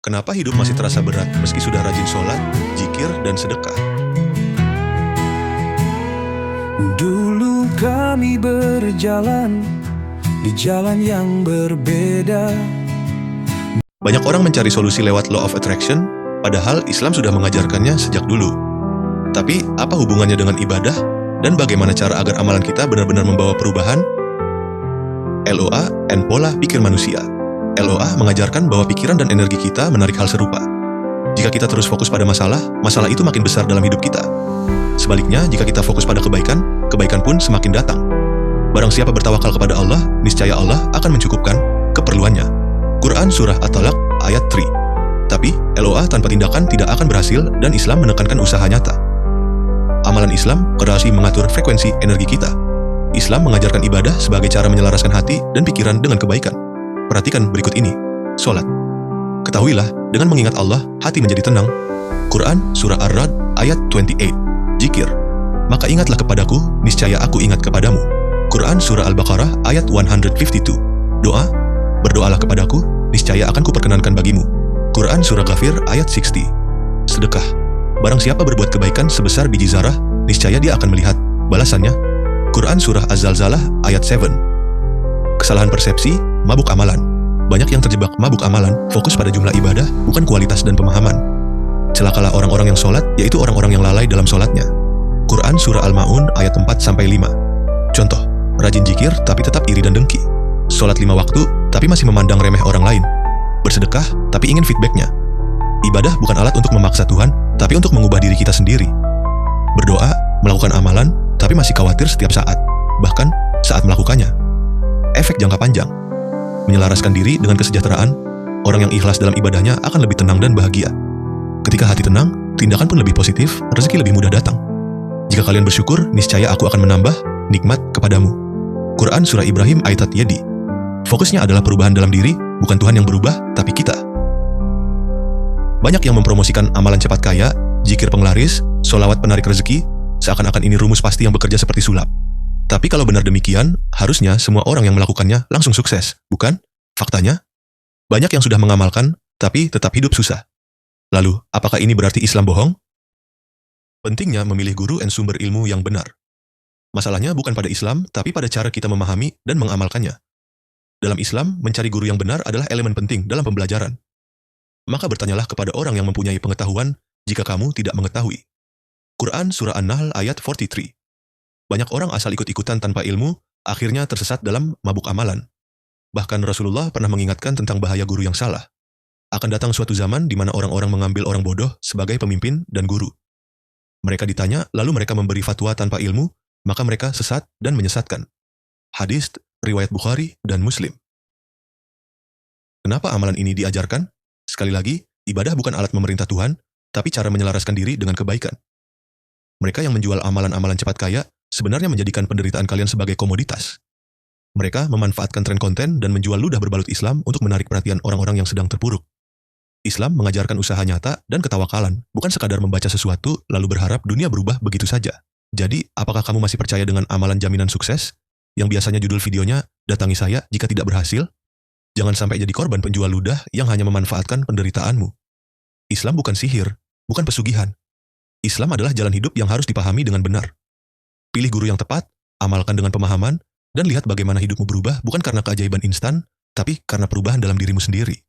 Kenapa hidup masih terasa berat meski sudah rajin sholat, zikir, dan sedekah? Dulu kami berjalan di jalan yang berbeda. Banyak orang mencari solusi lewat law of attraction, padahal Islam sudah mengajarkannya sejak dulu. Tapi, apa hubungannya dengan ibadah? Dan bagaimana cara agar amalan kita benar-benar membawa perubahan? LOA and pola pikir manusia. LOA mengajarkan bahwa pikiran dan energi kita menarik hal serupa. Jika kita terus fokus pada masalah, masalah itu makin besar dalam hidup kita. Sebaliknya, jika kita fokus pada kebaikan, kebaikan pun semakin datang. Barang siapa bertawakal kepada Allah, niscaya Allah akan mencukupkan keperluannya. Quran Surah At-Talaq ayat 3. Tapi, LOA tanpa tindakan tidak akan berhasil dan Islam menekankan usaha nyata. Amalan Islam berhasil mengatur frekuensi energi kita. Islam mengajarkan ibadah sebagai cara menyelaraskan hati dan pikiran dengan kebaikan. Perhatikan berikut ini. Sholat. Ketahuilah, dengan mengingat Allah, hati menjadi tenang. Quran Surah Ar-Ra'd ayat 28. Zikir. Maka ingatlah kepadaku, niscaya aku ingat kepadamu. Quran Surah Al-Baqarah ayat 152. Doa. Berdoalah kepadaku, niscaya akan kuperkenankan bagimu. Quran Surah Ghafir ayat 60. Sedekah. Barang siapa berbuat kebaikan sebesar biji zarah, niscaya dia akan melihat balasannya. Quran Surah Az-Zalzalah ayat 7. Kesalahan persepsi, mabuk amalan. Banyak yang terjebak mabuk amalan, fokus pada jumlah ibadah, bukan kualitas dan pemahaman. Celakalah orang-orang yang sholat, yaitu orang-orang yang lalai dalam sholatnya. Quran Surah Al-Ma'un ayat 4-5. Contoh, rajin zikir tapi tetap iri dan dengki. Sholat 5 waktu, tapi masih memandang remeh orang lain. Bersedekah, tapi ingin feedbacknya. Ibadah bukan alat untuk memaksa Tuhan, tapi untuk mengubah diri kita sendiri. Berdoa, melakukan amalan, tapi masih khawatir setiap saat, bahkan saat melakukannya. Efek jangka panjang. Menyelaraskan diri dengan kesejahteraan, orang yang ikhlas dalam ibadahnya akan lebih tenang dan bahagia. Ketika hati tenang, tindakan pun lebih positif, rezeki lebih mudah datang. Jika kalian bersyukur, niscaya aku akan menambah nikmat kepadamu. Quran Surah Ibrahim ayat Yadi. Fokusnya adalah perubahan dalam diri, bukan Tuhan yang berubah, tapi kita. Banyak yang mempromosikan amalan cepat kaya, zikir penglaris, sholawat penarik rezeki, seakan-akan ini rumus pasti yang bekerja seperti sulap. Tapi kalau benar demikian, harusnya semua orang yang melakukannya langsung sukses, bukan? Faktanya, banyak yang sudah mengamalkan, tapi tetap hidup susah. Lalu, apakah ini berarti Islam bohong? Pentingnya memilih guru dan sumber ilmu yang benar. Masalahnya bukan pada Islam, tapi pada cara kita memahami dan mengamalkannya. Dalam Islam, mencari guru yang benar adalah elemen penting dalam pembelajaran. Maka bertanyalah kepada orang yang mempunyai pengetahuan jika kamu tidak mengetahui. Quran Surah An-Nahl ayat 43. Banyak orang asal ikut-ikutan tanpa ilmu, akhirnya tersesat dalam mabuk amalan. Bahkan Rasulullah pernah mengingatkan tentang bahaya guru yang salah. Akan datang suatu zaman di mana orang-orang mengambil orang bodoh sebagai pemimpin dan guru. Mereka ditanya, lalu mereka memberi fatwa tanpa ilmu, maka mereka sesat dan menyesatkan. Hadis riwayat Bukhari dan Muslim. Kenapa amalan ini diajarkan? Sekali lagi, ibadah bukan alat memerintah Tuhan, tapi cara menyelaraskan diri dengan kebaikan. Mereka yang menjual amalan-amalan cepat kaya sebenarnya menjadikan penderitaan kalian sebagai komoditas. Mereka memanfaatkan tren konten dan menjual ludah berbalut Islam untuk menarik perhatian orang-orang yang sedang terpuruk. Islam mengajarkan usaha nyata dan ketawakalan, bukan sekadar membaca sesuatu lalu berharap dunia berubah begitu saja. Jadi, apakah kamu masih percaya dengan amalan jaminan sukses? Yang biasanya judul videonya, datangi saya jika tidak berhasil? Jangan sampai jadi korban penjual ludah yang hanya memanfaatkan penderitaanmu. Islam bukan sihir, bukan pesugihan. Islam adalah jalan hidup yang harus dipahami dengan benar. Pilih guru yang tepat, amalkan dengan pemahaman, dan lihat bagaimana hidupmu berubah bukan karena keajaiban instan, tapi karena perubahan dalam dirimu sendiri.